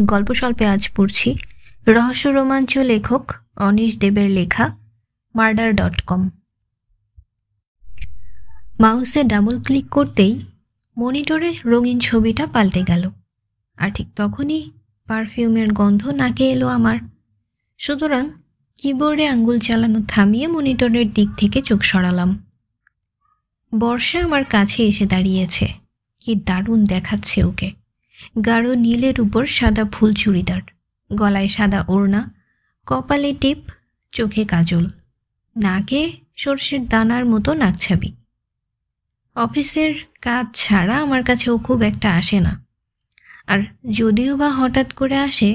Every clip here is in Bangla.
গল্প স্বল্পে আজ পড়ছি রহস্য রোমাঞ্চ লেখক অনিশ দেবের লেখা murder.com। মাউসে ডাবল ক্লিক করতেই মনিটরে রঙিন ছবিটা পাল্টে গেল, আর ঠিক তখনই পারফিউমের গন্ধ নাকে এলো আমার। সুতরাং কিবোর্ডে আঙ্গুল চালানো থামিয়ে মনিটরের দিক থেকে চোখ সরালাম। বর্ষা আমার কাছে এসে দাঁড়িয়েছে। কি দারুণ দেখাচ্ছে ওকে! গাঢ় নীলের উপর সাদা ফুল চুড়িদার, গলায় সাদা ওড়না, কপালে টিপ, চোখে কাজল, নাকে সর্ষের দানার মতো নাকছাবি। অফিসের কাজ ছাড়া আমার কাছে ও খুব একটা আসে না, আর যদিও বা হঠাৎ করে আসে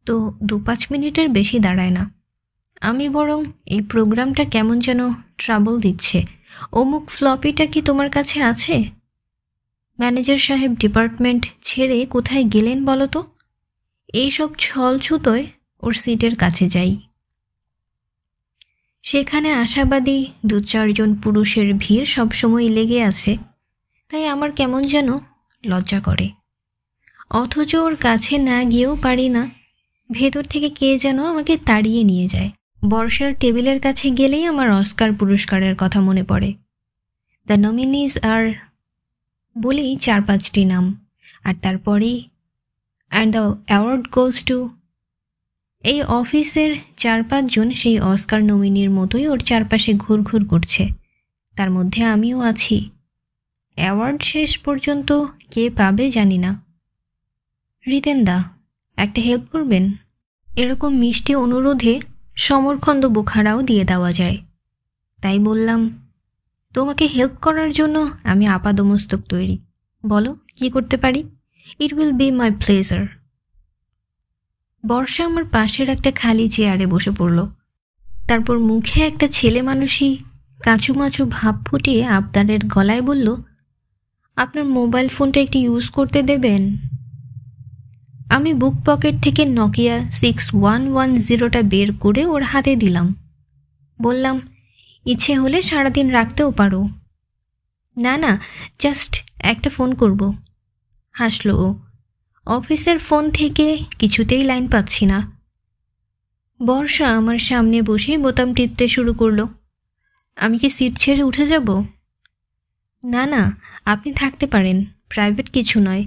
তো 2-5 মিনিটের বেশি দাঁড়ায় না। আমি বরং এই প্রোগ্রামটা কেমন যেন ট্রাবল দিচ্ছে। অমুক ফ্লপিটা কি তোমার কাছে আছে? ম্যানেজার সাহেব ডিপার্টমেন্ট ছেড়ে কোথায় গেলেন বলো তো? এইসব ছলছুতোয় ওর সিটের কাছে যাই। সেখানে আশাবাদী 2-4 জন পুরুষের ভিড় সবসময় লেগে আছে, তাই আমার কেমন যেন লজ্জা করে। অথচ ওর কাছে না গিয়েও পারি না। ভেতর থেকে কে যেন আমাকে তাড়িয়ে নিয়ে যায়। বর্ষার টেবিলের কাছে গেলেই আমার অস্কার পুরস্কারের কথা মনে পড়ে। দ্য নমিনিজ আর বলেই 4-5টি নাম, আর তারপরেই and the award goes to. এই অফিসের 4-5 জন সেই অস্কার নমিনির মতোই ওর চারপাশে ঘুরঘুর করছে, তার মধ্যে আমিও আছি। অ্যাওয়ার্ড শেষ পর্যন্ত কে পাবে জানি না। রিতেনদা, একটা হেল্প করবেন? এরকম মিষ্টি অনুরোধে সমরখন্দ বোখারাও দিয়ে দেওয়া যায়। তাই বললাম, তোমাকে হেল্প করার জন্য আমি আপাদমস্তক তৈরি। বলো কি করতে পারি? It will be my pleasure. Barsha আমার পাশের একটা খালি চেয়ারে বসে পড়ল। তারপর মুখে একটা ছেলে মানুষই কাঁচুমাচু ভাব ফুটিয়ে আবদারের গলায় বলল, আপনার মোবাইল ফোনটা একটু ইউজ করতে দেবেন? আমি বুক পকেট থেকে নকিয়া 6110টা বের করে ওর হাতে দিলাম। বললাম, ইচ্ছে হলে সারাদিন রাখতেও পারো। না না, জাস্ট একটা ফোন করব। হাসলো ও। অফিসের ফোন থেকে কিছুতেই লাইন পাচ্ছি না। বর্ষা আমার সামনে বসে বোতাম টিপতে শুরু করলো। আমি কি সিট ছেড়ে উঠে যাব? না না, আপনি থাকতে পারেন, প্রাইভেট কিছু নয়,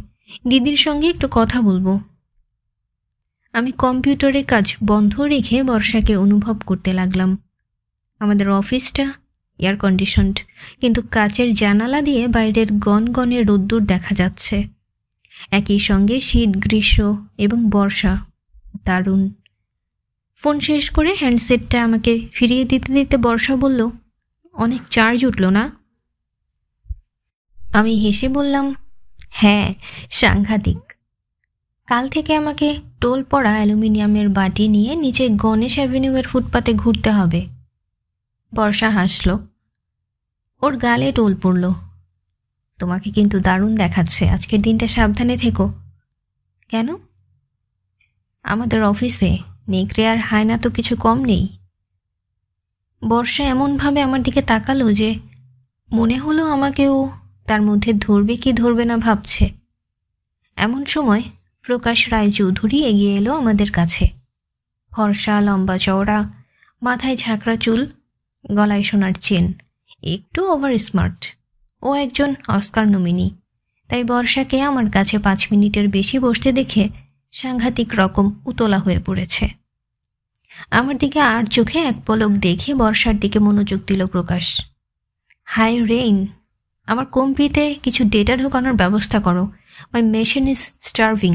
দিদির সঙ্গে একটু কথা বলবো। আমি কম্পিউটারে কাজ বন্ধ রেখে বর্ষাকে অনুভব করতে লাগলাম। আমাদের অফিসটা এয়ার কন্ডিশনড, কিন্তু কাচের জানালা দিয়ে বাইরের গনগনে রোদ্দুর দেখা যাচ্ছে। একই সঙ্গে শীত, গ্রীষ্ম এবং বর্ষা। দারুণ। ফোন শেষ করে হ্যান্ডসেটটা আমাকে ফিরিয়ে দিতে দিতে বর্ষা বলল, অনেক চার্জ উঠল না? আমি হেসে বললাম, হ্যাঁ, সাংঘাতিক। কাল থেকে আমাকে টোল পড়া অ্যালুমিনিয়ামের বাটি নিয়ে নিচে গণেশ অ্যাভিনিউয়ের ফুটপাতে ঘুরতে হবে। বর্ষা হাসল। ওর গালে টোল পড়ল। তোমাকে কিন্তু দারুণ দেখাচ্ছে, আজকের দিনটা সাবধানে থেকো। কেন? আমাদের অফিসে নেকড়ে আর হায়না তো কিছু কম নেই। বর্ষা এমনভাবে আমার দিকে তাকালো যে মনে হলো আমাকেও তার মধ্যে ধরবে কি ধরবে না ভাবছে। এমন সময় প্রকাশ রায়চৌধুরী এগিয়ে এলো আমাদের কাছে। ফর্সা, লম্বা চওড়া, মাথায় ঝাঁকড়া চুল, গলায় সোনার চেন, একটু ওভার স্মার্ট। ও একজন অস্কার নমিনি, তাই বর্ষাকে আমার কাছে 5 মিনিটের বেশি বসতে দেখে সাংঘাতিক রকম উতলা হয়ে পড়েছে। আমার দিকে আর চোখে এক পলক দেখে বর্ষার দিকে মনোযোগ দিল প্রকাশ। হাই রেইন, আমার কম্পিউটারে কিছু ডেটা ঢোকানোর ব্যবস্থা করো। My machine is starving.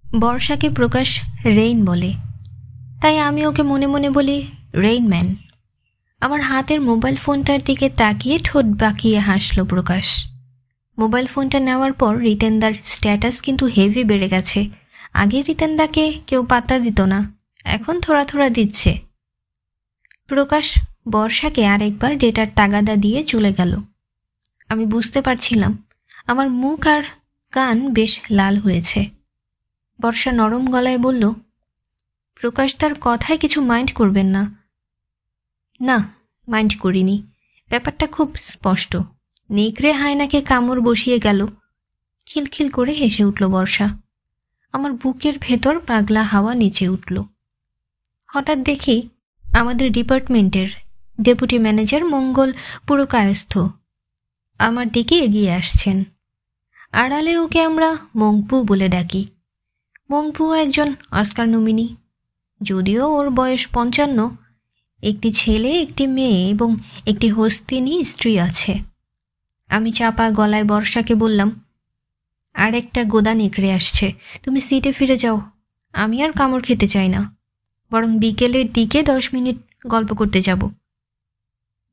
বর্ষাকে প্রকাশ রেইন বলে, তাই আমি ওকে মনে মনে বলি রেইনম্যান। আমার হাতের মোবাইল ফোনটার দিকে তাকিয়ে ঠোঁট বাঁকিয়ে হাসল প্রকাশ। মোবাইল ফোনটা নেওয়ার পর রিতেনদার স্ট্যাটাস কিন্তু হেভি বেড়ে গেছে। আগে রিতেনদাকে কেউ পাত্তা দিত না, এখন থোড়া থোড়া দিচ্ছে। প্রকাশ বর্ষাকে আরেকবার ডেটার তাগাদা দিয়ে চলে গেল। আমি বুঝতে পারছিলাম আমার মুখ আর কান বেশ লাল হয়েছে। বর্ষা নরম গলায় বলল, প্রকাশ তার কথায় কিছু মাইন্ড করবেন না। না, মাইন্ড করিনি, ব্যাপারটা খুব স্পষ্ট। নেকড়ে হায়নাকে কামড় বসিয়ে গেল। খিলখিল করে হেসে উঠল বর্ষা। আমার বুকের ভেতর পাগলা হাওয়া নিচে উঠল। হঠাৎ দেখি আমাদের ডিপার্টমেন্টের ডেপুটি ম্যানেজার মঙ্গল পুরো কায়স্থ আমার দিকে এগিয়ে আসছেন। আড়ালে ওকে আমরা মংপু বলে ডাকি। মংপু একজন অস্কার নমিনি, যদিও ওর বয়স 55। একটি ছেলে, একটি মেয়ে এবং একটি হস্তিনী স্ত্রী আছে। আমি চাপা গলায় বর্ষাকে বললাম, আর একটা গোদা নেকড়ে আসছে, তুমি সিটে ফিরে যাও। আমি আর কামড় খেতে চাই না, বরং বিকেলের দিকে 10 মিনিট গল্প করতে যাব।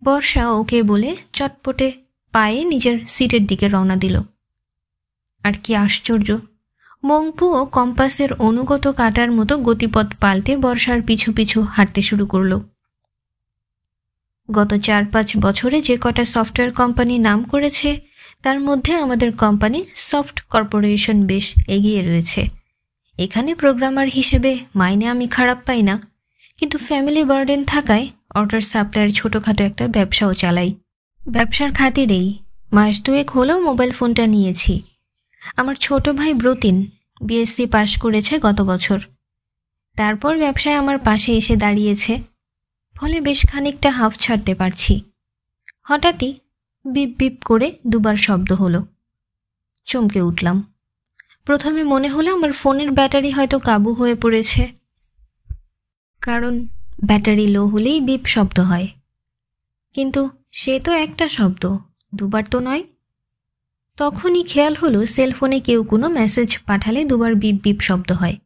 বর্ষা ওকে বলে চটপটে পায়ে নিজের সিটের দিকে রওনা দিল। আর কি আশ্চর্য, মংপুও কম্পাসের অনুগত কাটার মতো গতিপথ পাল্টে বর্ষার পিছু পিছু হাঁটতে শুরু করল। গত 4-5 বছরে যে কটা সফটওয়্যার কোম্পানি নাম করেছে তার মধ্যে আমাদের কোম্পানি সফট কর্পোরেশন বেশ এগিয়ে রয়েছে। এখানে প্রোগ্রামার হিসেবে মাইনে আমি খারাপ পাই না, কিন্তু ফ্যামিলি বার্ডেন থাকায় অর্ডার সাপ্লাইয়ের ছোটোখাটো একটা ব্যবসাও চালাই। ব্যবসার খাতিরেই মাস 2 হলেও মোবাইল ফোনটা নিয়েছি। আমার ছোট ভাই ব্রতিন বিএসসি পাশ করেছে গত বছর। তারপর ব্যবসায় আমার পাশে এসে দাঁড়িয়েছে, ফলে বেশ খানিকটা হাফ ছাড়তে পারছি। হঠাৎই বিপ বিপ করে 2বার শব্দ হলো। চমকে উঠলাম। প্রথমে মনে হলো আমার ফোনের ব্যাটারি হয়তো কাবু হয়ে পড়েছে, কারণ ব্যাটারি লো হলেই বিপ শব্দ হয়। কিন্তু সে তো একটা শব্দ, 2বার তো নয়। তখনই খেয়াল হলো সেলফোনে কেউ কোনো মেসেজ পাঠালে 2বার বিপ বিপ শব্দ হয়।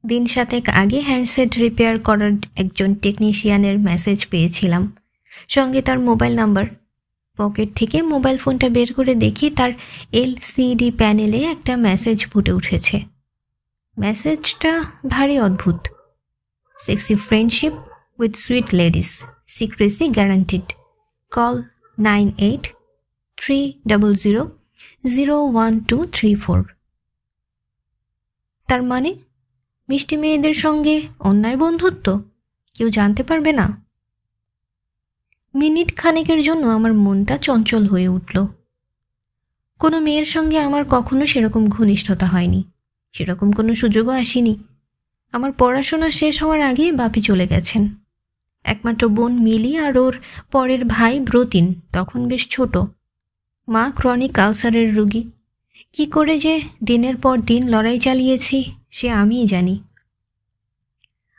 দিন 7 আগে হ্যান্ডসেট রিপেয়ার করার একজন টেকনিশিয়ানের মেসেজ পেয়েছিলাম, সঙ্গে তার মোবাইল নাম্বার। পকেট থেকে মোবাইল ফোনটা বের করে দেখি তার এলসিডি প্যানেলে একটা মেসেজ ফুটে উঠেছে। মেসেজটা ভারী অদ্ভুত। Sexy friendship with sweet ladies, secrecy guaranteed, call 9830000124। তার মানে মিষ্টি মেয়েদের সঙ্গে অন্যায় বন্ধুত্ব, কেউ জানতে পারবে না। মিনিট খানেকের জন্য আমার মনটা চঞ্চল হয়ে উঠল। কোনো মেয়ের সঙ্গে আমার কখনো সেরকম ঘনিষ্ঠতা হয়নি, সেরকম কোনো সুযোগও আসেনি। আমার পড়াশোনা শেষ হওয়ার আগেই বাপি চলে গেছেন। একমাত্র বোন মিলি আর ওর পরের ভাই ব্রতিন তখন বেশ ছোট। মা ক্রনিক আলসারের রোগী। কি করে যে দিনের পর দিন লড়াই চালিয়েছি সে আমিই জানি।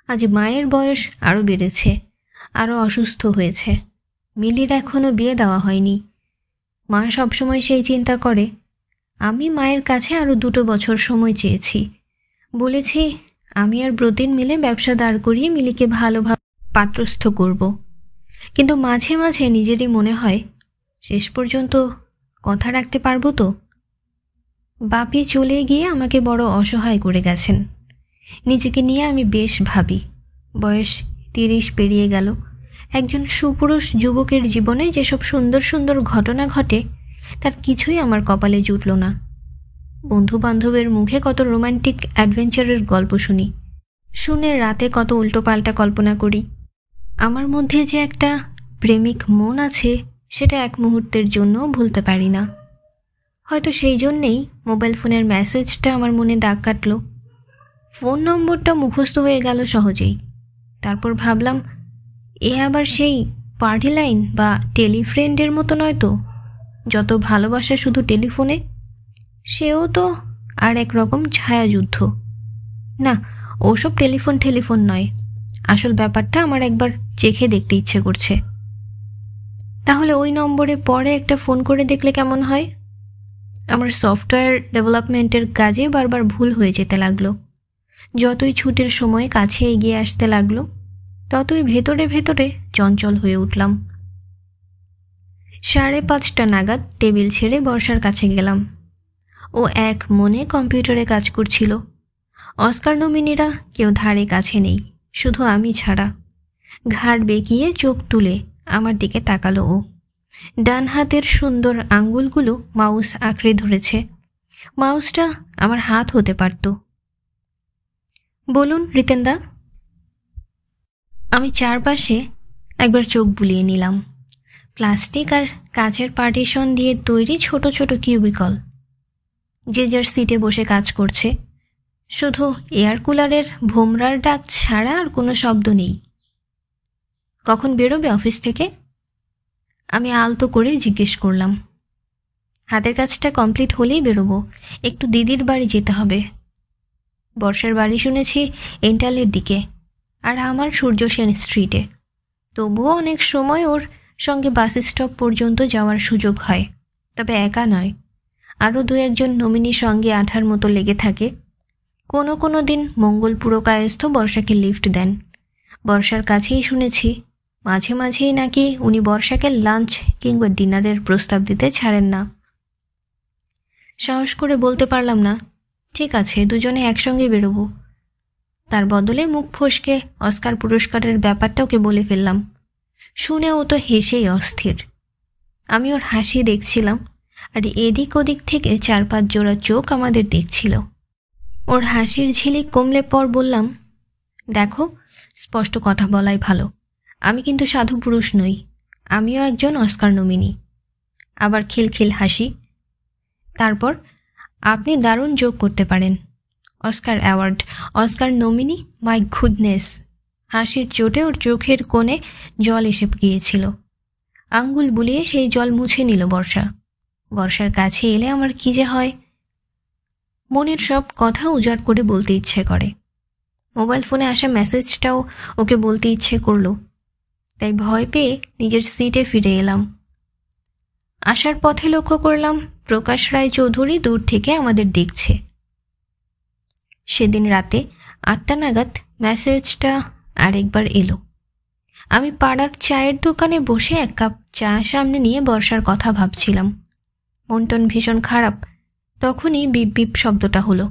আজ মায়ের বয়স আরও বেড়েছে, আরও অসুস্থ হয়েছে। মিলির এখনও বিয়ে দেওয়া হয়নি। মা সবসময় সেই চিন্তা করে। আমি মায়ের কাছে আরও 2 বছর সময় চেয়েছি। বলেছি আমি আর ব্রতিন মিলে ব্যবসা দাঁড় করিয়ে মিলিকে ভালোভাবে পাত্রস্থ করব। কিন্তু মাঝে মাঝে নিজেরই মনে হয় শেষ পর্যন্ত কথা রাখতে পারবো তো। বাপি চলে গিয়ে আমাকে বড় অসহায় করে গেছেন। নিজেকে নিয়ে আমি বেশ ভাবি। বয়স 30 পেরিয়ে গেল। একজন সুপুরুষ যুবকের জীবনে যেসব সুন্দর সুন্দর ঘটনা ঘটে তার কিছুই আমার কপালে জুটল না। বন্ধু বান্ধবের মুখে কত রোমান্টিক অ্যাডভেঞ্চারের গল্প শুনি, শুনে রাতে কত উল্টোপাল্টা কল্পনা করি। আমার মধ্যে যে একটা প্রেমিক মন আছে সেটা এক মুহূর্তের জন্য ভুলতে পারি না। হয়তো সেই জন্যেই মোবাইল ফোনের মেসেজটা আমার মনে দাগ কাটল। ফোন নম্বরটা মুখস্থ হয়ে গেল সহজেই। তারপর ভাবলাম, এ আবার সেই পার্টি লাইন বা টেলিফ্রেন্ডের মতো নয় তো, যত ভালোবাসা শুধু টেলিফোনে। সেও তো আর একরকম ছায়াযুদ্ধ। না, ওসব টেলিফোন নয়। আসল ব্যাপারটা আমার একবার চেখে দেখতে ইচ্ছে করছে। তাহলে ওই নম্বরে পরে একটা ফোন করে দেখলে কেমন হয়? আমার সফটওয়্যার ডেভেলপমেন্টের কাজে বারবার ভুল হয়ে যেতে লাগলো। যতই ছুটির সময় কাছে এগিয়ে আসতে লাগলো ততই ভেতরে ভেতরে চঞ্চল হয়ে উঠলাম। 5:30 নাগাদ টেবিল ছেড়ে বর্ষার কাছে গেলাম। ও এক মনে কম্পিউটারে কাজ করছিল। অস্কার নমিনিরা কেউ ধারে কাছে নেই, শুধু আমি ছাড়া। ঘাড় বেঁকিয়ে চোখ তুলে আমার দিকে তাকালো ও। ডান হাতের সুন্দর আঙ্গুলগুলো মাউস আঁকড়ে ধরেছে। মাউসটা আমার হাত হতে পারত। বলুন রিতেনদা। আমি চারপাশে একবার চোখ বুলিয়ে নিলাম। প্লাস্টিক আর কাচের পার্টিশন দিয়ে তৈরি ছোট ছোট কিউবিকল। যে যার সিটে বসে কাজ করছে। শুধু এয়ার কুলারের ভোমরার ডাক ছাড়া আর কোনো শব্দ নেই। কখন বেরোবে অফিস থেকে? আমি আলতো করে জিজ্ঞেস করলাম। হাতের কাজটা কমপ্লিট হলেই বেরোবো, একটু দিদির বাড়ি যেতে হবে। বর্ষার বাড়ি শুনেছি এন্টালের দিকে, আর আমার সূর্য সেন স্ট্রিটে। তবুও অনেক সময় ওর সঙ্গে বাস স্টপ পর্যন্ত যাওয়ার সুযোগ হয়, তবে একা নয়, আরও 2-1 নমিনির সঙ্গে আঠার মতো লেগে থাকে। কোনো কোনো দিন মঙ্গল পুরকায়স্থ বর্ষাকে লিফট দেন। বর্ষার কাছেই শুনেছি মাঝে মাঝেই নাকি উনি বর্ষাকে লাঞ্চ কিংবা ডিনারের প্রস্তাব দিতে ছাড়েন না। সাহস করে বলতে পারলাম না, ঠিক আছে, দুজনে একসঙ্গে বেরোবো। তার বদলে মুখ ফসকে অস্কার পুরস্কারের ব্যাপারটা ওকে বলে ফেললাম। শুনে ও তো হেসেই অস্থির। আমি ওর হাসি দেখছিলাম, আর এদিক ওদিক থেকে 4-5 জোড়া চোখ আমাদের দেখছিল। ওর হাসির ঝিলিক কমলে পর বললাম, দেখো, স্পষ্ট কথা বলাই ভালো, আমি কিন্তু সাধু পুরুষ নই, আমিও একজন অস্কার নমিনি। আবার খিলখিল হাসি। তারপর, আপনি দারুণ যোগ করতে পারেন। Oscar award, Oscar nominee, my goodness. হাসির চোটে ওর চোখের কোণে জল এসে গিয়েছিল। আঙ্গুল বুলিয়ে সেই জল মুছে নিল বর্ষা। বর্ষার কাছে এলে আমার কি যে হয়, মনের সব কথা উজাড় করে বলতে ইচ্ছে করে। মোবাইল ফোনে আসা মেসেজটাও ওকে বলতে ইচ্ছে করলো, তাই ভয় পেয়ে নিজের সিটে ফিরে এলাম। আসার পথে লক্ষ্য করলাম প্রকাশ রায় চৌধুরী দূর থেকে আমাদের দেখছে। সেদিন রাতে 8টা নাগাদ মেসেজটা আরেকবার এলো। আমি পাড়ার চায়ের দোকানে বসে 1 কাপ চা সামনে নিয়ে বর্ষার কথা ভাবছিলাম। মন-টন ভীষণ খারাপ। তখনই বিপ বিপ শব্দটা হলো।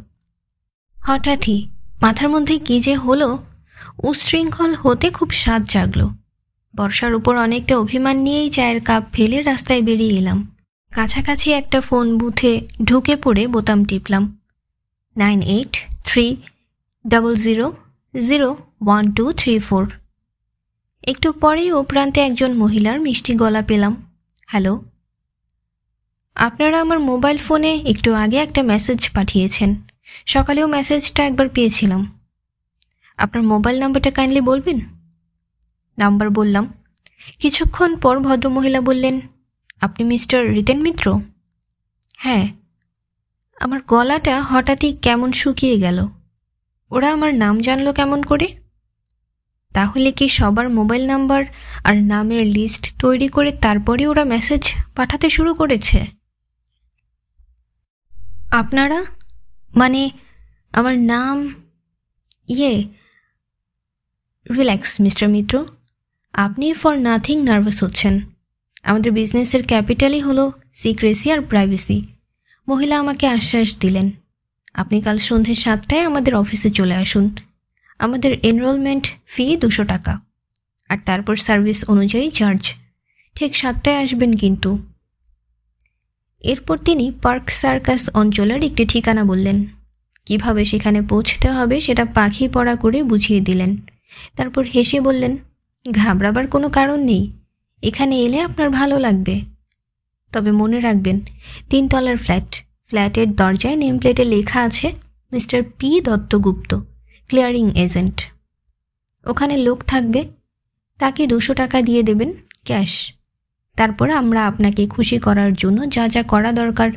হঠাৎই মাথার মধ্যে কী যে হলো, উচ্ছৃঙ্খল হতে খুব স্বাদ জাগল। বর্ষার উপর অনেকটা অভিমান নিয়েই চায়ের কাপ ফেলে রাস্তায় বেরিয়ে এলাম। কাছাকাছি একটা ফোন বুথে ঢুকে পড়ে বোতাম টিপলাম। 9830001234। একটু পরেই ও প্রান্তে একজন মহিলার মিষ্টি গলা পেলাম। হ্যালো, আপনারা আমার মোবাইল ফোনে একটু আগে একটা মেসেজ পাঠিয়েছেন। সকালেও মেসেজটা একবার পেয়েছিলাম। আপনার মোবাইল নাম্বারটা কাইন্ডলি বলবেন? নাম্বার বললাম। কিছুক্ষণ পর ভদ্রমহিলা বললেন, আপনি মিস্টার রিতেন মিত্র? হ্যাঁ। আমার গলাটা হঠাৎই কেমন শুকিয়ে গেল। ওরা আমার নাম জানলো কেমন করে? তাহলে কি সবার মোবাইল নাম্বার আর নামের লিস্ট তৈরি করে তারপরে ওরা মেসেজ পাঠাতে শুরু করেছে? আপনারা মানে আমার নাম রিল্যাক্স মিস্টার মিত্র, আপনি ফর নাথিং নার্ভাস হচ্ছেন। আমাদের বিজনেসের ক্যাপিটালই হলো সিক্রেসি আর প্রাইভেসি। মহিলা আমাকে আশ্বাস দিলেন, আপনি কাল সন্ধ্যে 7টায় আমাদের অফিসে চলে আসুন। আমাদের এনরোলমেন্ট ফি 200 টাকা, আর তারপর সার্ভিস অনুযায়ী চার্জ। ঠিক 7টায় আসবেন কিন্তু। এরপর তিনি পার্ক সার্কাস অঞ্চলের একটি ঠিকানা বললেন। কিভাবে সেখানে পৌঁছতে হবে সেটা পাখি পড়া করে বুঝিয়ে দিলেন। তারপর হেসে বললেন, ঘাবড়াবার কোনো কারণ নেই, এখানে এলে আপনার ভালো লাগবে। তবে মনে রাখবেন, 3 তলার ফ্ল্যাট। ফ্ল্যাটের দরজায় নেম প্লেটে লেখা আছে mister P Duttagupta, clearing agent. ওখানে লোক থাকবে, তাকে 200 টাকা দিয়ে দেবেন ক্যাশ। তারপর আমরা আপনাকে খুশি করার জন্য যা যা করা দরকার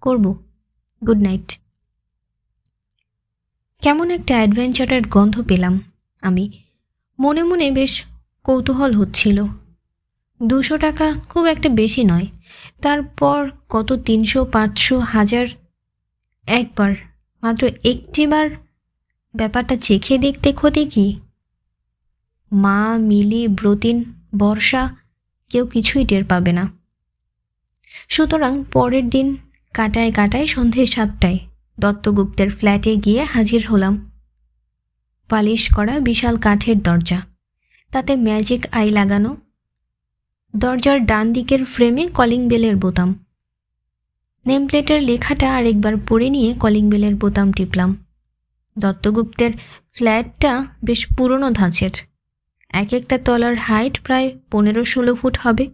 করব। Good night. কেমন একটা অ্যাডভেঞ্চারের গন্ধ পেলাম আমি। মনে মনে বেশ কৌতূহল হচ্ছিল। 200 টাকা খুব একটা বেশি নয়, তারপর কত 300, 500, 1000। একবার, মাত্র একটিবার ব্যাপারটা চেখে দেখতে ক্ষতি কি? মা, মিলি, ব্রতিন, বর্ষা কেউ কিছুই টের পাবে না। সুতরাং পরের দিন কাটায় কাটায় সন্ধে 7টায় দত্তগুপ্তের ফ্ল্যাটে গিয়ে হাজির হলাম। পালিশ করা বিশাল কাঠের দরজা, তাতে ম্যাজিক আই লাগানো। দরজার ডান দিকের ফ্রেমে কলিং বেলের বোতাম। নেমপ্লেটের লেখাটা আরেকবার পড়ে নিয়ে কলিং বেলের বোতাম টিপলাম। দত্তগুপ্তের ফ্ল্যাটটা বেশ পুরনো ধাঁচের। এক একটা তলার হাইট প্রায় 15-16 ফুট হবে।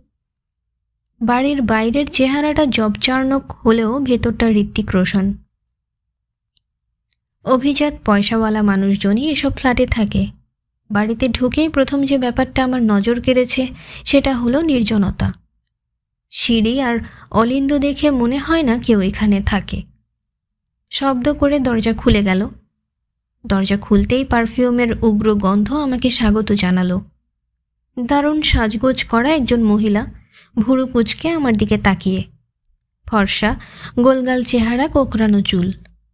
বাড়ির বাইরের চেহারাটা জবচার্ণক হলেও ভেতরটা ঋত্বিক রোশন। অভিজাত পয়সাওয়ালা মানুষজনই এসব ফ্ল্যাটে থাকে। বাড়িতে ঢুকেই প্রথম যে ব্যাপারটা আমার নজর কেড়েছে সেটা হলো নির্জনতা। সিঁড়ি আর অলিন্দ দেখে মনে হয় না কেউ এখানে থাকে। শব্দ করে দরজা খুলে গেল। দরজা খুলতেই পারফিউমের উগ্র গন্ধ আমাকে স্বাগত জানালো। দারুণ সাজগোজ করা একজন মহিলা, ভুরু কুঁচকে আমার দিকে তাকিয়ে। ফর্সা, গোলগাল চেহারা, কোঁকড়ানো চুল।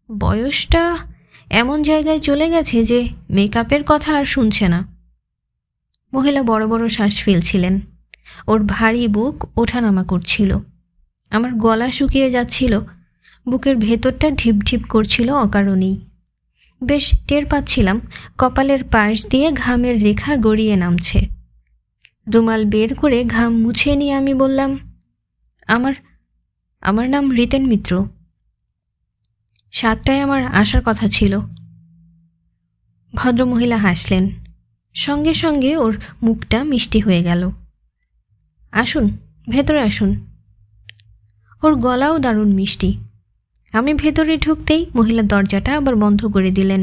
বয়সটা এমন জায়গায় চলে গেছে যে মেকআপের কথা আর শুনছে না। মহিলা বড় বড় শ্বাস ফেলছিলেন। ওর ভারী বুক ওঠানামা করছিল। আমার গলা শুকিয়ে যাচ্ছিল। বুকের ভেতরটা ঢিপ ঢিপ করছিল অকারণেই। বেশ টের পাচ্ছিলাম কপালের পাশ দিয়ে ঘামের রেখা গড়িয়ে নামছে। রুমাল বের করে ঘাম মুছে নিয়ে আমি বললাম, আমার নাম রিতেন মিত্র। 7টায় আমার আসার কথা ছিল। ভদ্রমহিলা হাসলেন। সঙ্গে সঙ্গে ওর মুখটা মিষ্টি হয়ে গেল। আসুন, ভেতরে আসুন। ওর গলাও দারুণ মিষ্টি। আমি ভেতরে ঢুকতেই মহিলা দরজাটা আবার বন্ধ করে দিলেন।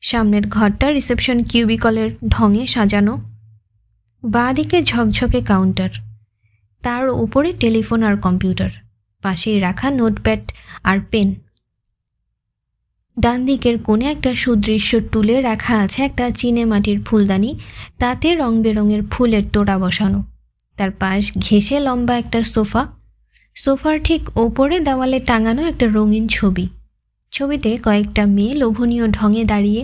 সামনের ঘরটা রিসেপশন কিউবিকলের ঢঙে সাজানো। বাঁ দিকে ঝকঝকে কাউন্টার, তার উপরে টেলিফোন আর কম্পিউটার, পাশেই রাখা নোটপ্যাড আর পেন। ডান দিকের কোণে একটা সুদৃশ্য টুলে রাখা আছে একটা চীনে মাটির ফুলদানি, তাতে রং বেরঙের ফুলের তোড়া বসানো। তার পাশ ঘেঁষে লম্বা একটা সোফা। সোফার ঠিক ওপরে দেওয়ালে টাঙানো একটা রঙিন ছবি। ছবিতে কয়েকটা মেয়ে লোভনীয় ঢঙে দাঁড়িয়ে,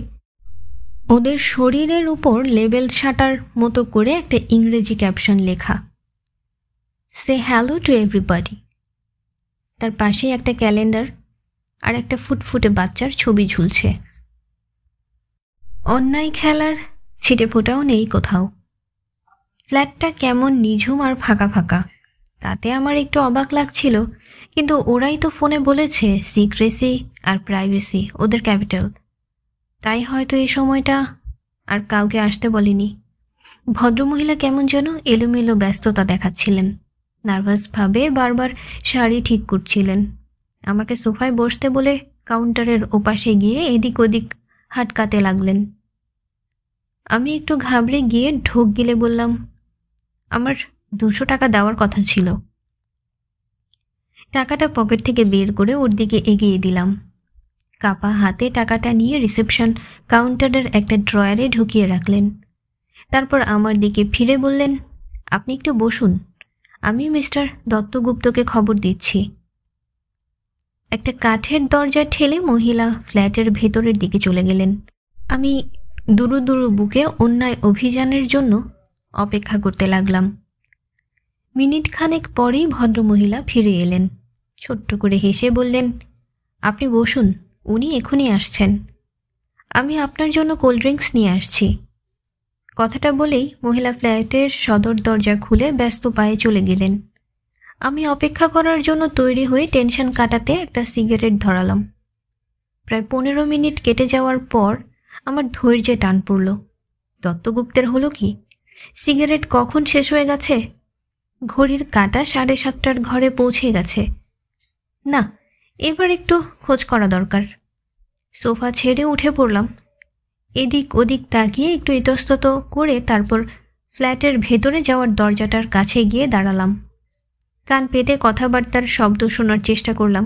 ওদের শরীরের উপর লেবেল ছাটার মতো করে একটা ইংরেজি ক্যাপশন লেখা, সে হ্যালো টু এভরিবডি। তার পাশেই একটা ক্যালেন্ডার আর একটা ফুটফুটে বাচ্চার ছবি ঝুলছে। অন্যায় খেলার ছিটে ফোটাও নেই কোথাও। ফ্ল্যাটটা কেমন নিঝুম আর ফাঁকা ফাঁকা, তাতে আমার একটু অবাক লাগছিল। কিন্তু ওরাই তো ফোনে বলেছে সিক্রেসি আর প্রাইভেসি ওদের ক্যাপিটাল, তাই হয়তো এই সময়টা আর কাউকে আসতে বলেনি। ভদ্রমহিলা কেমন যেন এলোমেলো ব্যস্ততা দেখাচ্ছিলেন। নার্ভাসভাবে বারবার শাড়ি ঠিক করছিলেন। আমাকে সোফায় বসতে বলে কাউন্টারের ওপাশে গিয়ে এদিক ওদিক হাটকাতে লাগলেন। আমি একটু ঘাবড়ে গিয়ে ঢোক গিলে বললাম, আমার 200 টাকা দেওয়ার কথা ছিল। টাকাটা পকেট থেকে বের করে ওর দিকে এগিয়ে দিলাম। কাপা হাতে টাকাটা নিয়ে রিসেপশন কাউন্টারের একটা ড্রয়ারে ঢুকিয়ে রাখলেন। তারপর আমার দিকে ফিরে বললেন, আপনি একটু বসুন, আমি মিস্টার দত্তগুপ্তকে খবর দিচ্ছি। একটা কাঠের দরজা ঠেলে মহিলা ফ্ল্যাটের ভেতরের দিকে চলে গেলেন। আমি দুরু দুরু বুকে অন্যায় অভিযানের জন্য অপেক্ষা করতে লাগলাম। মিনিট খানেক পরেই ভদ্রমহিলা ফিরে এলেন। ছোট্ট করে হেসে বললেন, আপনি বসুন, উনি এখনই আসছেন। আমি আপনার জন্য কোল্ড ড্রিঙ্কস নিয়ে আসছি। কথাটা বলেই মহিলা ফ্ল্যাটের সদর দরজা খুলে ব্যস্ত পায়ে চলে গেলেন। আমি অপেক্ষা করার জন্য তৈরি হয়ে টেনশন কাটাতে একটা সিগারেট ধরালাম। প্রায় 15 মিনিট কেটে যাওয়ার পর আমার ধৈর্যে টান পড়ল। দত্তগুপ্তের হলো কি? সিগারেট কখন শেষ হয়ে গেছে? ঘড়ির কাঁটা 7:30টার ঘরে পৌঁছে গেছে। না, এবার একটু খোঁজ করা দরকার। সোফা ছেড়ে উঠে পড়লাম। এদিক ওদিক তাকিয়ে একটু ইতস্তত করে তারপর ফ্ল্যাটের ভেতরে যাওয়ার দরজাটার কাছে গিয়ে দাঁড়ালাম। কান পেতে কথাবার্তার শব্দ শোনার চেষ্টা করলাম।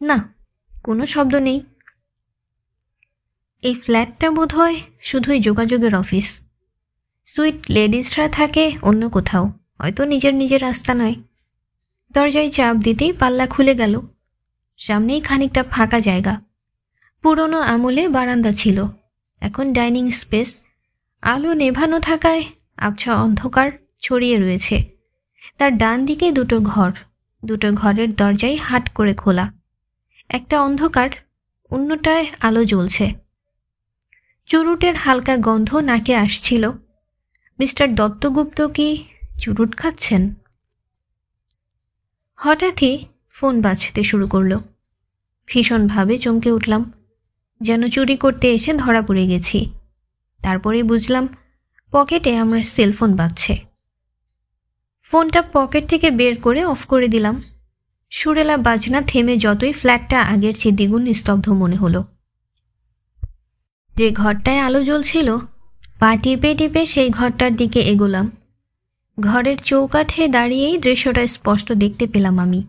না, কোনো শব্দ নেই। এই ফ্ল্যাটটা বোধহয় শুধুই যোগাযোগের অফিস। সুইট লেডিসরা থাকে অন্য কোথাও, হয়তো নিজের নিজের আস্তানায়। দরজায় চাপ দিতেই পাল্লা খুলে গেল। সামনেই খানিকটা ফাঁকা জায়গা। পুরনো আমলে বারান্দা ছিল, এখন ডাইনিং স্পেস। আলো নেভানো থাকায় আবছা অন্ধকার ছড়িয়ে রয়েছে। তার ডান দিকে দুটো ঘর, দুটো ঘরের দরজাই হাট করে খোলা। একটা অন্ধকার, অন্যটায় আলো জ্বলছে। চুরুটের হালকা গন্ধ নাকে আসছিল। মিস্টার দত্তগুপ্ত কি চুরুট খাচ্ছেন? হঠাৎই ফোন বাজতে শুরু করলো। ভীষণভাবে চমকে উঠলাম, যেন চুরি করতে এসে ধরা পড়ে গেছি। তারপরেই বুঝলাম পকেটে আমার সেলফোন বাজছে। ফোনটা পকেট থেকে বের করে অফ করে দিলাম। সুরেলা বাজনা থেমে যতই ফ্ল্যাটটা আগের চেয়ে দ্বিগুণ নিস্তব্ধ মনে হলো। যে ঘরটায় আলো জ্বলছিল পা টিপে টিপে সেই ঘরটার দিকে এগোলাম। ঘরের চৌকাঠে দাঁড়িয়েই দৃশ্যটা স্পষ্ট দেখতে পেলাম আমি,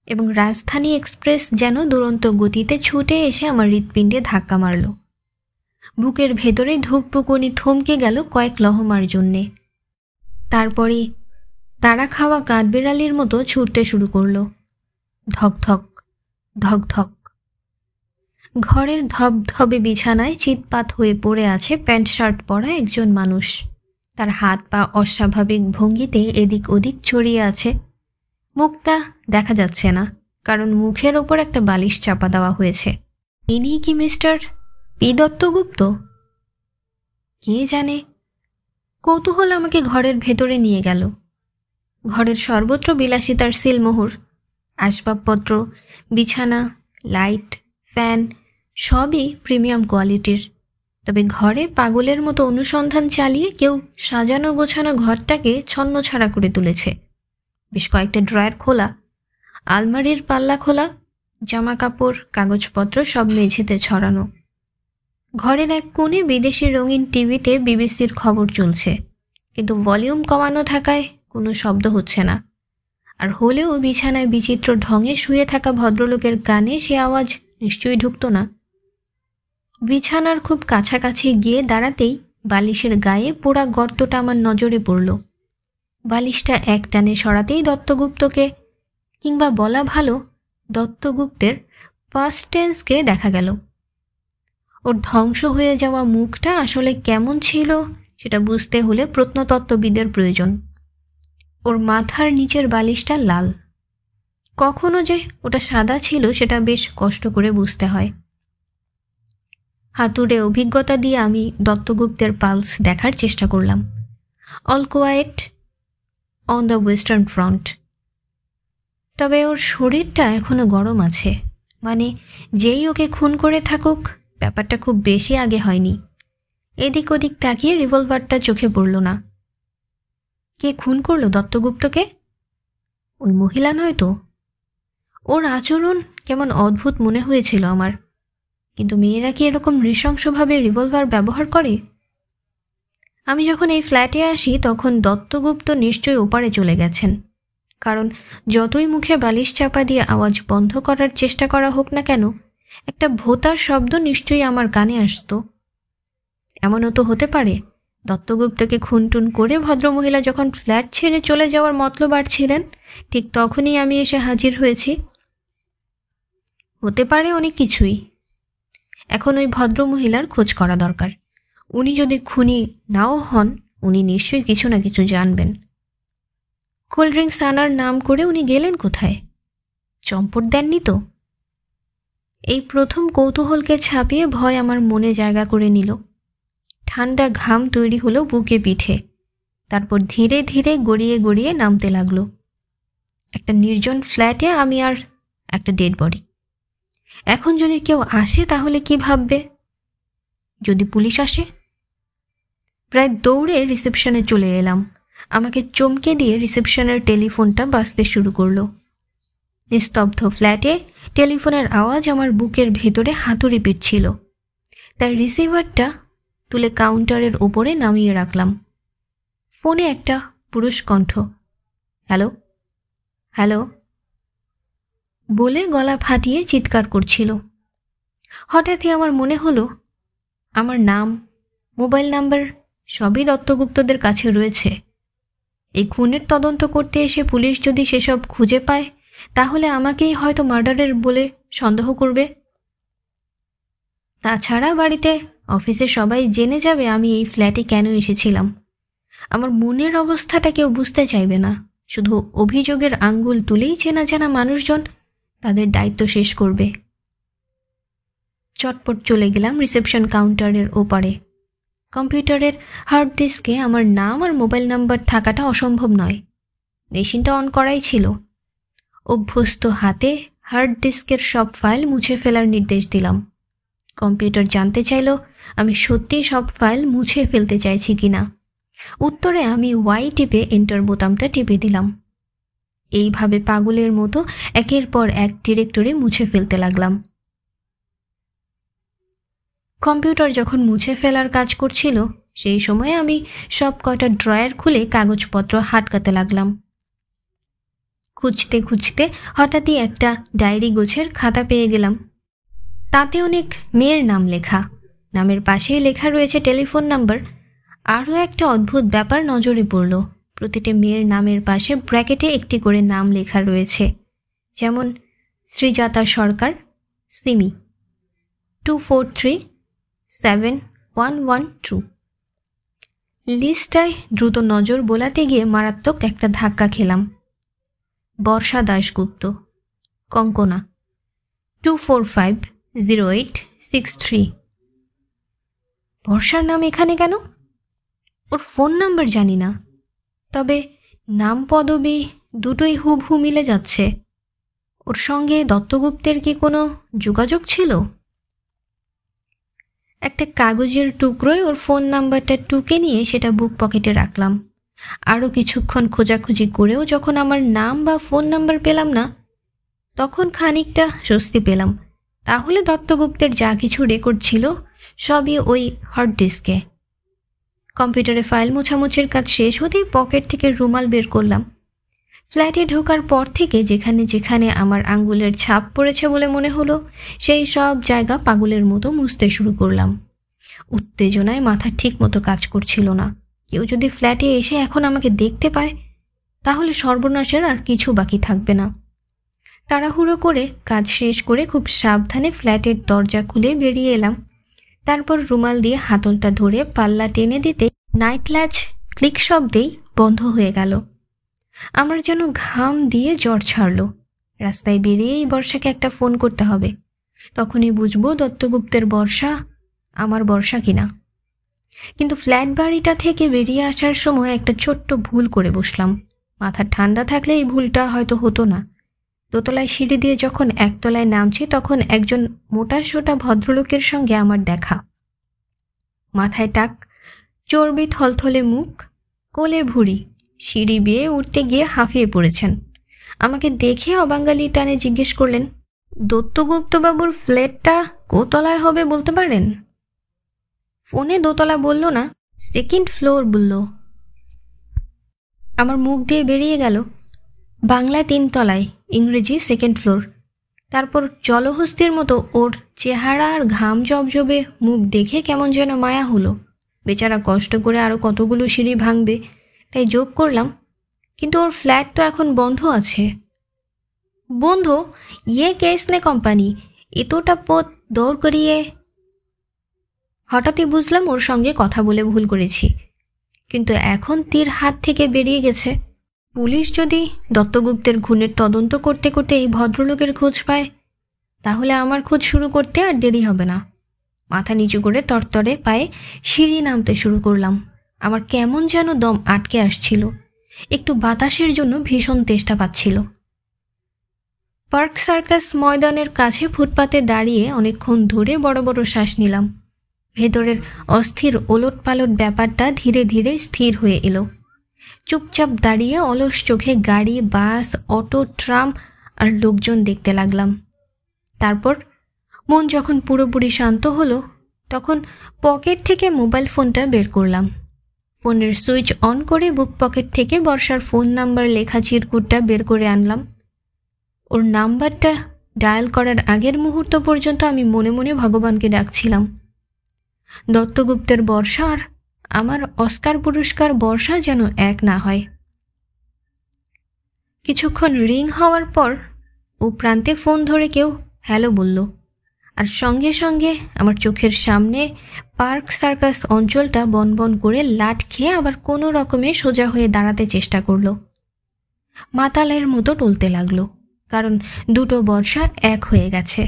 এবং রাজধানী এক্সপ্রেস যেন দুরন্ত গতিতে ছুটে এসে আমার হৃৎপিণ্ডে ধাক্কা মারল। বুকের ভেতরে ধুকপুকুনি থমকে গেল কয়েক লহমার জন্যে। তারপরে তারা খাওয়া কাঠবিড়ালির মতো ছুটতে শুরু করলো। ধকধক ধকধক। ঘরের ধবধবে বিছানায় চিৎপাত হয়ে পড়ে আছে প্যান্ট শার্ট পরা একজন মানুষ। তার হাত পা অস্বাভাবিক ভঙ্গিতে এদিক ওদিক ছড়িয়ে আছে। মুখটা দেখা যাচ্ছে না, কারণ মুখের ওপর একটা বালিশ চাপা দেওয়া হয়েছে। ইনি কি মিস্টার পি দত্তগুপ্ত? কে জানে। কৌতূহল আমাকে ঘরের ভেতরে নিয়ে গেল। ঘরের সর্বত্র বিলাসিতার সিলমোহর, আসবাবপত্র, বিছানা, লাইট, ফ্যান সবই প্রিমিয়াম কোয়ালিটির। তবে ঘরে পাগলের মতো অনুসন্ধান চালিয়ে কেউ সাজানো গোছানো ঘরটাকে ছন্নছাড়া করে তুলেছে। বেশ কয়েকটা ড্রয়ার খোলা, আলমারির পাল্লা খোলা, জামা কাপড় কাগজপত্র সব মেঝেতে ছড়ানো। ঘরের এক কোণে বিদেশি রঙিন টিভিতে বিবিসির খবর চলছে, কিন্তু ভলিউম কমানো থাকায় কোনো শব্দ হচ্ছে না। আর হলেও বিছানায় বিচিত্র ঢঙে শুয়ে থাকা ভদ্রলোকের কানে সে আওয়াজ নিশ্চয়ই ঢুকত না। বিছানার খুব কাছাকাছি গিয়ে দাঁড়াতেই বালিশের গায়ে পোড়া গর্তটা আমার নজরে পড়ল। বালিশটা এক টানে সরাতেই দত্তগুপ্তকে, কিংবা বলা ভালো দত্তগুপ্তের পাস্ট টেন্সকে দেখা গেল। ওর ধ্বংস হয়ে যাওয়া মুখটা আসলে কেমন ছিল সেটা বুঝতে হলে প্রত্নতত্ত্ববিদের প্রয়োজন। ওর মাথার নিচের বালিশটা লাল। কখনো যে ওটা সাদা ছিল সেটা বেশ কষ্ট করে বুঝতে হয়। হাতুড়ে অভিজ্ঞতা দিয়ে আমি দত্তগুপ্তের পালস দেখার চেষ্টা করলাম। All quiet on the western front. তবে ওর শরীরটা এখনো গরম আছে, মানে যেই ওকে খুন করে থাকুক ব্যাপারটা খুব বেশি আগে হয়নি। এদিক ওদিক তাকিয়ে রিভলভারটা চোখে পড়ল না। কে খুন করলো দত্তগুপ্তকে? ওই মহিলা নয় তো? ওর আচরণ কেমন অদ্ভুত মনে হয়েছিল আমার। কিন্তু মেয়েরা কি এরকম নৃশংসভাবে রিভলভার ব্যবহার করে? আমি যখন এই ফ্ল্যাটে আসি তখন দত্তগুপ্ত নিশ্চয়ই ওপারে চলে গেছেন, কারণ যতই মুখে বালিশ চাপা দিয়ে আওয়াজ বন্ধ করার চেষ্টা করা হোক না কেন, একটা ভোঁতার শব্দ নিশ্চয়ই আমার কানে আসতো। এমনও তো হতে পারে দত্তগুপ্তকে খুনটুন করে ভদ্রমহিলা যখন ফ্ল্যাট ছেড়ে চলে যাওয়ার মতলব ছিলেন, ঠিক তখনই আমি এসে হাজির হয়েছি। হতে পারে অনেক কিছুই। এখন ওই ভদ্রমহিলার খোঁজ করা দরকার। উনি যদি খুনি নাও হন, উনি নিশ্চয়ই কিছু না কিছু জানবেন। কোল্ড ড্রিঙ্কস আনার নাম করে উনি গেলেন কোথায়? চম্পট দেননি তো? এই প্রথম কৌতূহলকে ছাপিয়ে ভয় আমার মনে জায়গা করে নিল। ঠান্ডা ঘাম তৈরি হলো বুকে পিঠে, তারপর ধীরে ধীরে গড়িয়ে গড়িয়ে নামতে লাগলো। একটা নির্জন ফ্ল্যাটে আমি আর একটা ডেড বডি। এখন যদি কেউ আসে তাহলে কি ভাববে? যদি পুলিশ আসে? প্রায় দৌড়ে রিসেপশনে চলে এলাম। আমাকে চমকে দিয়ে রিসেপশনের টেলিফোনটা বাজতে শুরু করলো। নিস্তব্ধ ফ্ল্যাটে টেলিফোনের আওয়াজ আমার বুকের ভেতরে হাতুড়ি পিটছিল, তাই রিসিভারটা তুলে কাউন্টারের ওপরে নামিয়ে রাখলাম। ফোনে একটা পুরুষ কণ্ঠ, হ্যালো হ্যালো বলে গলা ফাটিয়ে চিৎকার করছিল। হঠাৎই আমার মনে হলো আমার নাম, মোবাইল নাম্বার সবই দত্তগুপ্তদের কাছে রয়েছে। এই খুনের তদন্ত করতে এসে পুলিশ যদি সেসব খুঁজে পায় তাহলে আমাকেই হয়তো মার্ডারের বলে সন্দেহ করবে। তাছাড়া বাড়িতে অফিসে সবাই জেনে যাবে আমি এই ফ্ল্যাটে কেন এসেছিলাম। আমার মনের অবস্থাটা কেউ বুঝতে চাইবে না। শুধু অভিযোগের আঙ্গুল তুলেই চেনা জানা মানুষজন তাদের দায়িত্ব শেষ করবে। চটপট চলে গেলাম রিসেপশন কাউন্টারের ওপারে। কম্পিউটারের হার্ড ডিস্কে আমার নাম আর মোবাইল নাম্বার থাকাটা অসম্ভব নয়। মেশিনটা অন করাই ছিল। অভ্যস্ত হাতে হার্ড ডিস্কের সব ফাইল মুছে ফেলার নির্দেশ দিলাম। কম্পিউটার জানতে চাইল আমি সত্যিই সব ফাইল মুছে ফেলতে চাইছি কিনা। উত্তরে আমি ওয়াই টিপে এন্টার বোতামটা টিপে দিলাম। এইভাবে পাগলের মতো একের পর এক ডিরেক্টরি মুছে ফেলতে লাগলাম। কম্পিউটার যখন মুছে ফেলার কাজ করছিল সেই সময় আমি সব কয়টা ড্রয়ার খুলে কাগজপত্র হাটকাতে লাগলাম। খুঁজতে খুঁজতে হঠাৎই একটা ডায়েরি গোছের খাতা পেয়ে গেলাম। তাতে অনেক মেয়ের নাম লেখা, নামের পাশেই লেখা রয়েছে টেলিফোন নাম্বার। আরও একটা অদ্ভুত ব্যাপার নজরে পড়ল, প্রতিটি মেয়ের নামের পাশে ব্র্যাকেটে একটি করে নাম লেখা রয়েছে, যেমন শ্রীজাতা সরকার, সিমি, 24371112। লিস্টটায় দ্রুত নজর বোলাতে গিয়ে মারাত্মক একটা ধাক্কা খেলাম। বর্ষা দাশগুপ্ত, কঙ্কনা, 24508663। বর্ষার নাম এখানে কেন? ওর ফোন নাম্বার জানি না, তবে নাম পদবি দুটোই হুবহু মিলে যাচ্ছে। ওর সঙ্গে দত্তগুপ্তের কি কোনো যোগাযোগ ছিল? একটা কাগজের টুকরোয় ওর ফোন নাম্বারটা টুকে নিয়ে সেটা বুক পকেটে রাখলাম। আরও কিছুক্ষণ খোঁজাখুঁজি করেও যখন আমার নাম বা ফোন নাম্বার পেলাম না, তখন খানিকটা স্বস্তি পেলাম। তাহলে দত্তগুপ্তের যা কিছু রেকর্ড ছিল সবই ওই হার্ড ডিস্কে। কম্পিউটারে ফাইল মোছামুছির কাজ শেষ হতেই পকেট থেকে রুমাল বের করলাম। ফ্ল্যাটে ঢোকার পর থেকে যেখানে যেখানে আমার আঙ্গুলের ছাপ পড়েছে বলে মনে হলো সেই সব জায়গা পাগলের মতো মুছতে শুরু করলাম। উত্তেজনায় মাথা ঠিক মতো কাজ করছিল না। কেউ যদি ফ্ল্যাটে এসে এখন আমাকে দেখতে পায় তাহলে সর্বনাশের আর কিছু বাকি থাকবে না। তাড়াহুড়ো করে কাজ শেষ করে খুব সাবধানে ফ্ল্যাটের দরজা খুলে বেরিয়ে এলাম। তারপর রুমাল দিয়ে হাতলটা ধরে পাল্লা টেনে দিতে নাইট ল্যাচ ক্লিক শব্দেই বন্ধ হয়ে গেল। আমার যেন ঘাম দিয়ে জ্বর ছাড়ল। রাস্তায় বেরিয়েই বর্ষাকে একটা ফোন করতে হবে, তখনই বুঝবো দত্তগুপ্তের বর্ষা আমার বর্ষা কিনা। কিন্তু ফ্ল্যাট বাড়িটা থেকে বেরিয়ে আসার সময় একটা ছোট্ট ভুল করে বসলাম। মাথা ঠান্ডা থাকলে এই ভুলটা হয়তো হতো না। দোতলায় সিঁড়ি দিয়ে যখন একতলায় নামছি তখন একজন মোটা সোটা ভদ্রলোকের সঙ্গে আমার দেখা। মাথায় টাক, চর্বি থলথলে মুখ, কোলে ভুঁড়ি, সিঁড়ি বেয়ে উঠতে গিয়ে হাঁফিয়ে পড়েছেন। আমাকে দেখে অবাঙ্গালি টানে জিজ্ঞেস করলেন, দত্তগুপ্তবাবুর ফ্ল্যাটটা কোতলায় হবে বলতে পারেন? ফোনে দোতলা বলল না, সেকেন্ড ফ্লোর বলল। আমার মুখ দিয়ে বেরিয়ে গেল, বাংলায় 3 তলায়, ইংরেজি সেকেন্ড ফ্লোর। তারপর জলহস্তির মতো ওর চেহারা আর ঘাম জবজবে মুখ দেখে কেমন যেন মায়া হলো। বেচারা কষ্ট করে আরও কতগুলো সিঁড়ি ভাঙবে, তাই যোগ করলাম, কিন্তু ওর ফ্ল্যাট তো এখন বন্ধ আছে। বন্ধ? ইয়ে কেসনে কোম্পানি, এতটা পথ দৌড় করিয়ে। হঠাৎই বুঝলাম ওর সঙ্গে কথা বলে ভুল করেছি, কিন্তু এখন তীর হাত থেকে বেরিয়ে গেছে। পুলিশ যদি দত্তগুপ্তের খুনের তদন্ত করতে করতে এই ভদ্রলোকের খোঁজ পায় তাহলে আমার খোঁজ শুরু করতে আর দেরি হবে না। মাথা নিচু করে তরতরে পায়ে সিঁড়ি নামতে শুরু করলাম। আমার কেমন যেন দম আটকে আসছিল, একটু বাতাসের জন্য ভীষণ তেষ্টা পাচ্ছিল। পার্ক সার্কাস ময়দানের কাছে ফুটপাতে দাঁড়িয়ে অনেকক্ষণ ধরে বড় বড় শ্বাস নিলাম। ভেতরের অস্থির ওলটপালট ব্যাপারটা ধীরে ধীরে স্থির হয়ে এলো। চুপচাপ দাঁড়িয়ে অলস চোখে গাড়ি, বাস, অটো, ট্রাম আর লোকজন দেখতে লাগলাম। তারপর মন যখন পুরোপুরি শান্ত হলো তখন পকেট থেকে মোবাইল ফোনটা বের করলাম। ফোনের সুইচ অন করে বুক পকেট থেকে বর্ষার ফোন নাম্বার লেখা চিরকুটটা বের করে আনলাম। ওর নাম্বারটা ডায়াল করার আগের মুহূর্ত পর্যন্ত আমি মনে মনে ভগবানকে ডাকছিলাম, দত্তগুপ্তের বর্ষা আর আমার অস্কার পুরস্কার বর্ষা যেন এক না হয়। কিছুক্ষণ রিং হওয়ার পর ও প্রান্তে ফোন ধরে কেউ হ্যালো বলল, আর সঙ্গে সঙ্গে আমার চোখের সামনে পার্ক সার্কাস অঞ্চলটা বনবন করে লাট খেয়ে আবার কোনো রকমে সোজা হয়ে দাঁড়াতে চেষ্টা করলো। মাতালের মতো টলতে লাগলো, কারণ দুটো বর্ষা এক হয়ে গেছে।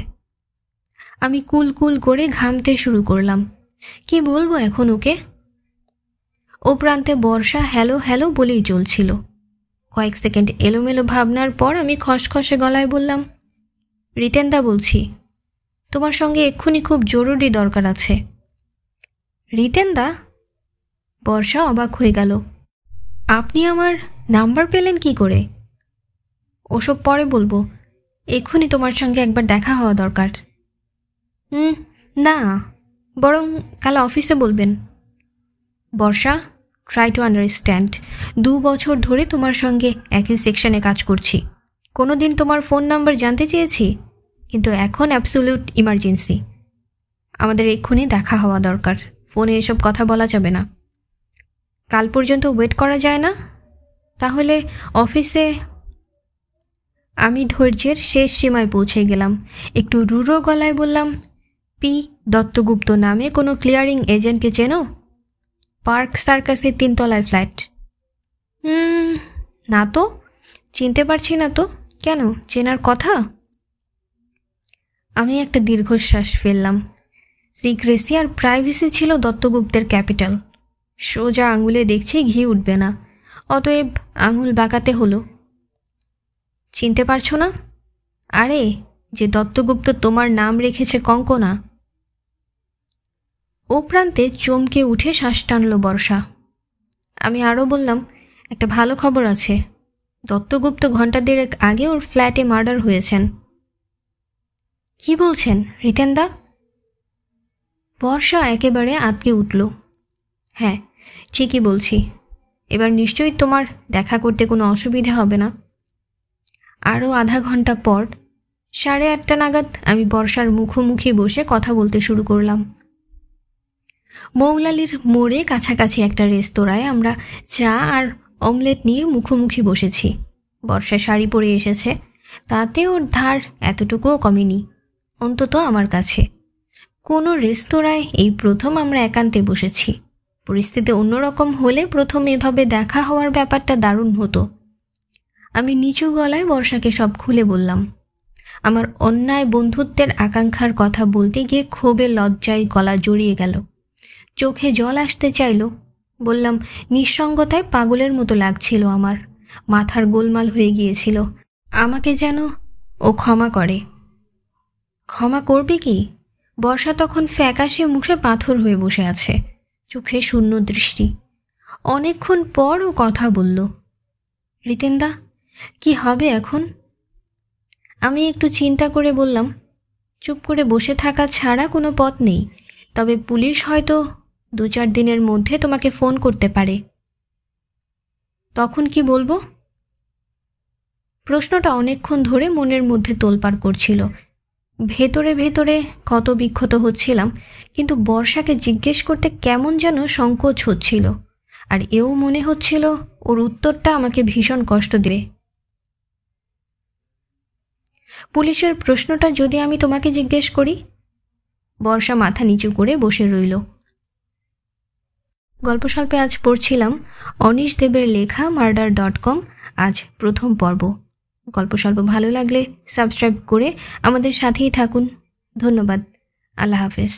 আমি কুলকুল করে ঘামতে শুরু করলাম। কি বলবো এখন ওকে? ও প্রান্তে বর্ষা হ্যালো হ্যালো বলেই চলছিল। কয়েক সেকেন্ড এলোমেলো ভাবনার পর আমি খসখসে গলায় বললাম, রিতেনদা বলছি, তোমার সঙ্গে এক্ষুনি খুব জরুরি দরকার আছে। রিতেনদা? বর্ষা অবাক হয়ে গেল। আপনি আমার নাম্বার পেলেন কি করে? ওসব পরে বলবো, এক্ষুনি তোমার সঙ্গে একবার দেখা হওয়া দরকার। না, বরং কাল অফিসে বলবেন। বর্ষা, ট্রাই টু আন্ডারস্ট্যান্ড। 2 বছর ধরে তোমার সঙ্গে একই সেকশনে কাজ করছি। কোনো দিন তোমার ফোন নাম্বার জানতে চেয়েছি, কিন্তু এখন অ্যাবসোলিউট ইমার্জেন্সি। আমাদের এক্ষুনি দেখা হওয়া দরকার। ফোনে এসব কথা বলা যাবে না। কাল পর্যন্ত ওয়েট করা যায় না? তাহলে অফিসে। আমি ধৈর্যের শেষ সীমায় পৌঁছে গেলাম। একটু রূঢ় গলায় বললাম, পি দত্তগুপ্ত নামে কোনো ক্লিয়ারিং এজেন্টকে চেনো? পার্ক সার্কাসের 3 তলায় ফ্ল্যাট। না তো, চিনতে পারছি না তো। কেন, চেনার কথা? আমি একটা দীর্ঘশ্বাস ফেললাম। সিক্রেসি আর প্রাইভেসি ছিল দত্তগুপ্তের ক্যাপিটাল। সোজা আঙুলে দেখছি ঘি উঠবে না, অতএব আঙুল বাঁকাতে হলো। চিনতে পারছো না? আরে, যে দত্তগুপ্ত তোমার নাম রেখেছে কঙ্কনা। ও প্রান্তে চমকে উঠে শ্বাস টানল বর্ষা। আমি আরও বললাম, একটা ভালো খবর আছে। দত্তগুপ্ত ঘণ্টা 1.5 আগে ওর ফ্ল্যাটে মার্ডার হয়েছেন। কি বলছেন রিতেনদা? বর্ষা একেবারে আঁতকে উঠল। হ্যাঁ, ঠিকই বলছি। এবার নিশ্চয়ই তোমার দেখা করতে কোনো অসুবিধা হবে না। আরও আধা ঘন্টা পর 8:30 নাগাদ আমি বর্ষার মুখোমুখি বসে কথা বলতে শুরু করলাম। মৌলালির মোড়ে কাছাকাছি একটা রেস্তোরাঁয় আমরা চা আর অমলেট নিয়ে মুখোমুখি বসেছি। বর্ষা শাড়ি পরে এসেছে, তাতে ওর ধার এতটুকুও কমেনি, অন্তত আমার কাছে। কোনো রেস্তোরাঁয় এই প্রথম আমরা একান্তে বসেছি। পরিস্থিতি অন্যরকম হলে প্রথম এভাবে দেখা হওয়ার ব্যাপারটা দারুণ হতো। আমি নিচু গলায় বর্ষাকে সব খুলে বললাম। আমার অন্যায় বন্ধুত্বের আকাঙ্ক্ষার কথা বলতে গিয়ে ক্ষোভে লজ্জায় গলা জড়িয়ে গেল, চোখে জল আসতে চাইল। বললাম, নিঃসঙ্গতায় পাগলের মতো লাগছিল আমার, মাথার গোলমাল হয়ে গিয়েছিল। আমাকে যেন ও ক্ষমা করে। ক্ষমা করবে কি? বর্ষা তখন ফ্যাকাশে মুখে পাথর হয়ে বসে আছে, চোখে শূন্য দৃষ্টি। অনেকক্ষণ পর ও কথা বলল। রিতেনদা, কি হবে এখন? আমি একটু চিন্তা করে বললাম, চুপ করে বসে থাকা ছাড়া কোনো পথ নেই। তবে পুলিশ হয়তো 2-4 দিনের মধ্যে তোমাকে ফোন করতে পারে। তখন কি বলবো? প্রশ্নটা অনেকক্ষণ ধরে মনের মধ্যে তোলপাড় করছিল। ভেতরে ভেতরে ক্ষত বিক্ষত হচ্ছিলাম, কিন্তু বর্ষাকে জিজ্ঞেস করতে কেমন যেন সংকোচ হচ্ছিল। আর এও মনে হচ্ছিল ওর উত্তরটা আমাকে ভীষণ কষ্ট দেবে। পুলিশের প্রশ্নটা যদি আমি তোমাকে জিজ্ঞেস করি? বর্ষা মাথা নিচু করে বসে রইল। গল্পস্বল্পে আজ পড়ছিলাম অনিশ দেবের লেখা murder.com। আজ প্রথম পর্ব। গল্পস্বল্প ভালো লাগলে সাবস্ক্রাইব করে আমাদের সাথেই থাকুন। ধন্যবাদ। আল্লাহ হাফেজ।